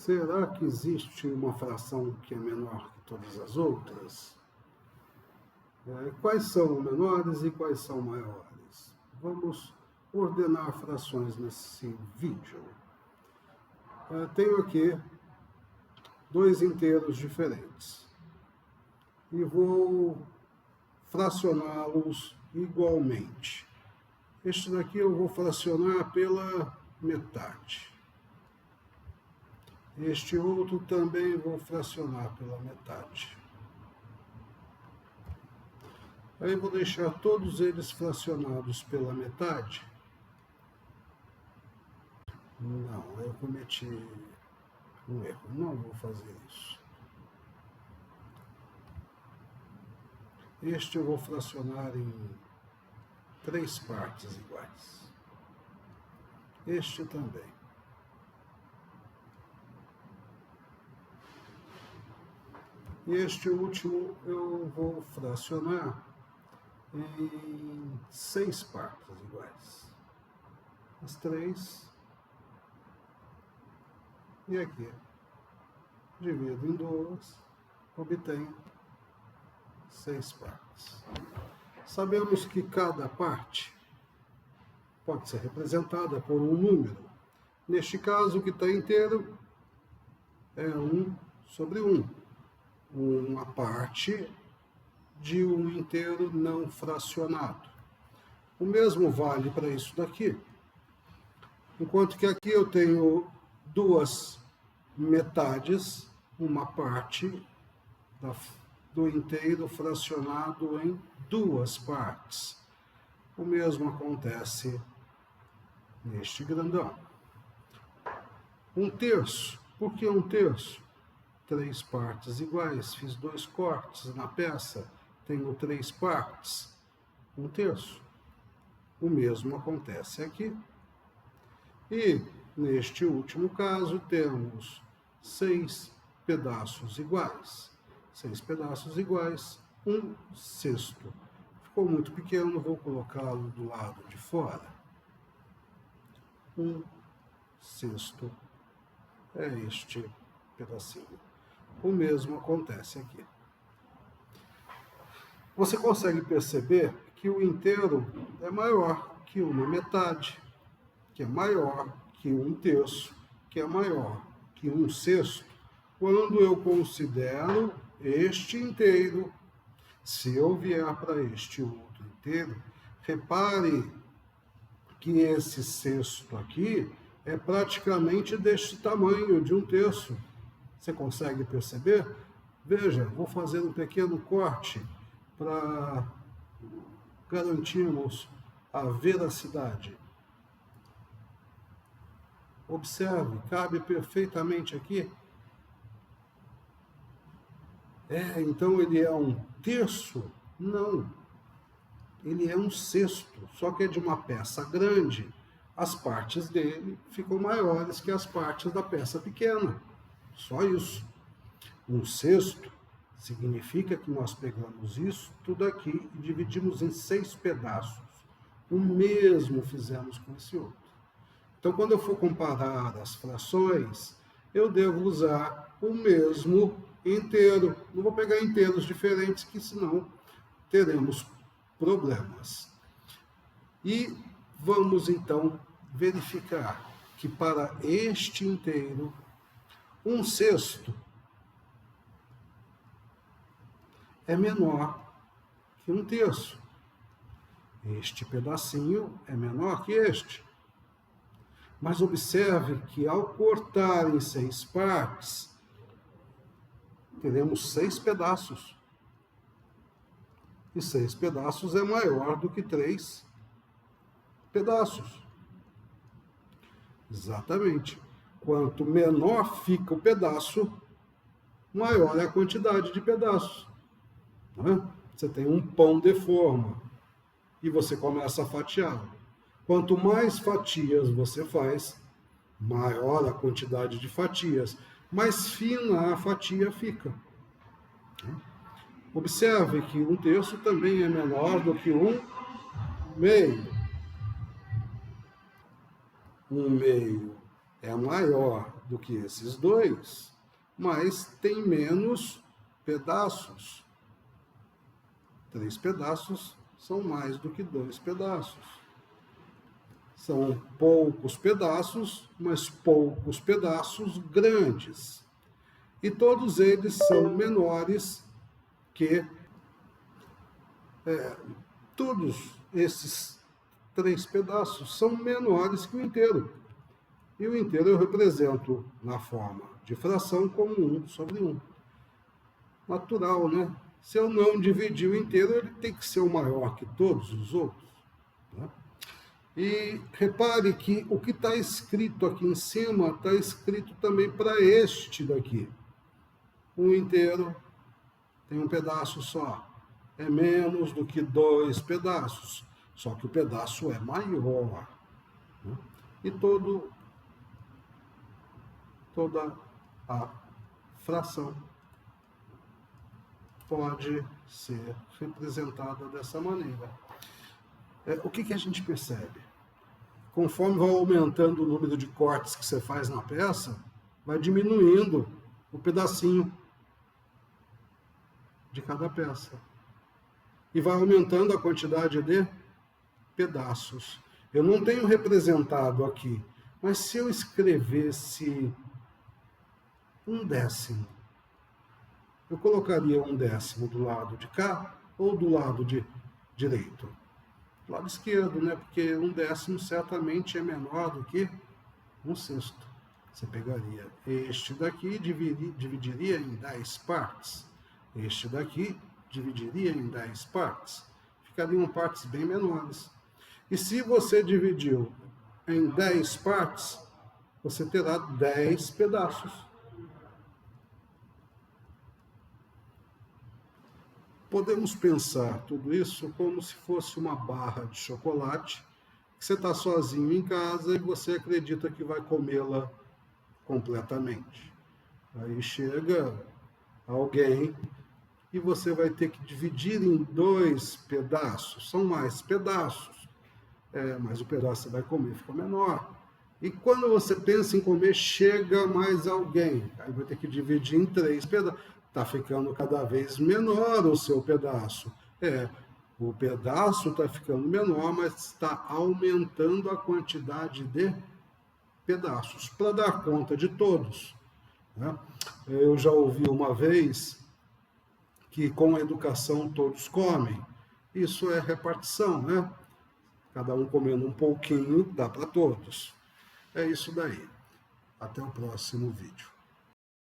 Será que existe uma fração que é menor que todas as outras? Quais são menores e quais são maiores? Vamos ordenar frações nesse vídeo. Tenho aqui dois inteiros diferentes e vou fracioná-los igualmente. Este daqui eu vou fracionar pela metade. Este outro também vou fracionar pela metade. Aí vou deixar todos eles fracionados pela metade. Não, eu cometi um erro. Não vou fazer isso. Este eu vou fracionar em 3 partes iguais. Este também. E este último eu vou fracionar em 6 partes iguais. As 3. E aqui, divido em 2, obtenho 6 partes. Sabemos que cada parte pode ser representada por um número. Neste caso, o que está inteiro é 1 sobre 1. Uma parte de um inteiro não fracionado. O mesmo vale para isso daqui. Enquanto que aqui eu tenho 2 metades, uma parte do inteiro fracionado em 2 partes. O mesmo acontece neste grandão. 1/3. Por que 1/3? 3 partes iguais. Fiz 2 cortes na peça. Tenho 3 partes. 1/3. O mesmo acontece aqui. E, neste último caso, temos 6 pedaços iguais. 6 pedaços iguais, 1/6. Ficou muito pequeno, vou colocá-lo do lado de fora. 1/6 é este pedacinho. O mesmo acontece aqui. Você consegue perceber que o inteiro é maior que uma metade, que é maior que 1/3, que é maior que 1/6, quando eu considero este inteiro. Se eu vier para este outro inteiro, repare que esse sexto aqui é praticamente deste tamanho, de 1/3. Você consegue perceber? Veja, vou fazer um pequeno corte para garantirmos a veracidade. Observe, cabe perfeitamente aqui. Então ele é 1/3? Não. Ele é 1/6, só que é de uma peça grande. As partes dele ficam maiores que as partes da peça pequena. Só isso. 1/6 significa que nós pegamos isso tudo aqui e dividimos em 6 pedaços. O mesmo fizemos com esse outro. Então, quando eu for comparar as frações, eu devo usar o mesmo inteiro. Não vou pegar inteiros diferentes, que senão teremos problemas. E vamos, então, verificar que para este inteiro, 1/6 é menor que 1/3. Este pedacinho é menor que este. Mas observe que ao cortar em 6 partes, teremos 6 pedaços. E 6 pedaços é maior do que 3 pedaços. Exatamente. Quanto menor fica o pedaço, maior é a quantidade de pedaços. Você tem um pão de forma e você começa a fatiá-lo. Quanto mais fatias você faz, maior a quantidade de fatias, mais fina a fatia fica. Observe que 1/3 também é menor do que 1/2. 1/2 é maior do que esses dois, mas tem menos pedaços. 3 pedaços são mais do que 2 pedaços. São poucos pedaços, mas poucos pedaços grandes. E todos eles são menores que todos esses 3 pedaços são menores que o inteiro. E o inteiro eu represento na forma de fração como 1 sobre 1. Natural, né? Se eu não dividir o inteiro, ele tem que ser o maior que todos os outros. Né? E repare que o que está escrito aqui em cima está escrito também para este daqui. O inteiro tem um pedaço só. É menos do que 2 pedaços. Só que o pedaço é maior. Né? E toda a fração pode ser representada dessa maneira. O que a gente percebe? Conforme vai aumentando o número de cortes que você faz na peça, vai diminuindo o pedacinho de cada peça. E vai aumentando a quantidade de pedaços. Eu não tenho representado aqui, mas se eu escrevesse 1/10, eu colocaria 1/10 do lado de cá ou do lado direito? Do lado esquerdo, né? Porque 1/10 certamente é menor do que 1/6. Você pegaria este daqui e dividiria em 10 partes. Este daqui dividiria em 10 partes. Ficariam partes bem menores. E se você dividiu em 10 partes, você terá 10 pedaços. Podemos pensar tudo isso como se fosse uma barra de chocolate, que você está sozinho em casa e você acredita que vai comê-la completamente. Aí chega alguém e você vai ter que dividir em 2 pedaços. São mais pedaços, mas o pedaço que você vai comer fica menor. E quando você pensa em comer, chega mais alguém. Aí vai ter que dividir em 3 pedaços. Está ficando cada vez menor o seu pedaço. O pedaço está ficando menor, mas está aumentando a quantidade de pedaços para dar conta de todos. Né? Eu já ouvi uma vez que com a educação todos comem. Isso é repartição, né? Cada um comendo um pouquinho, dá para todos. É isso daí. Até o próximo vídeo.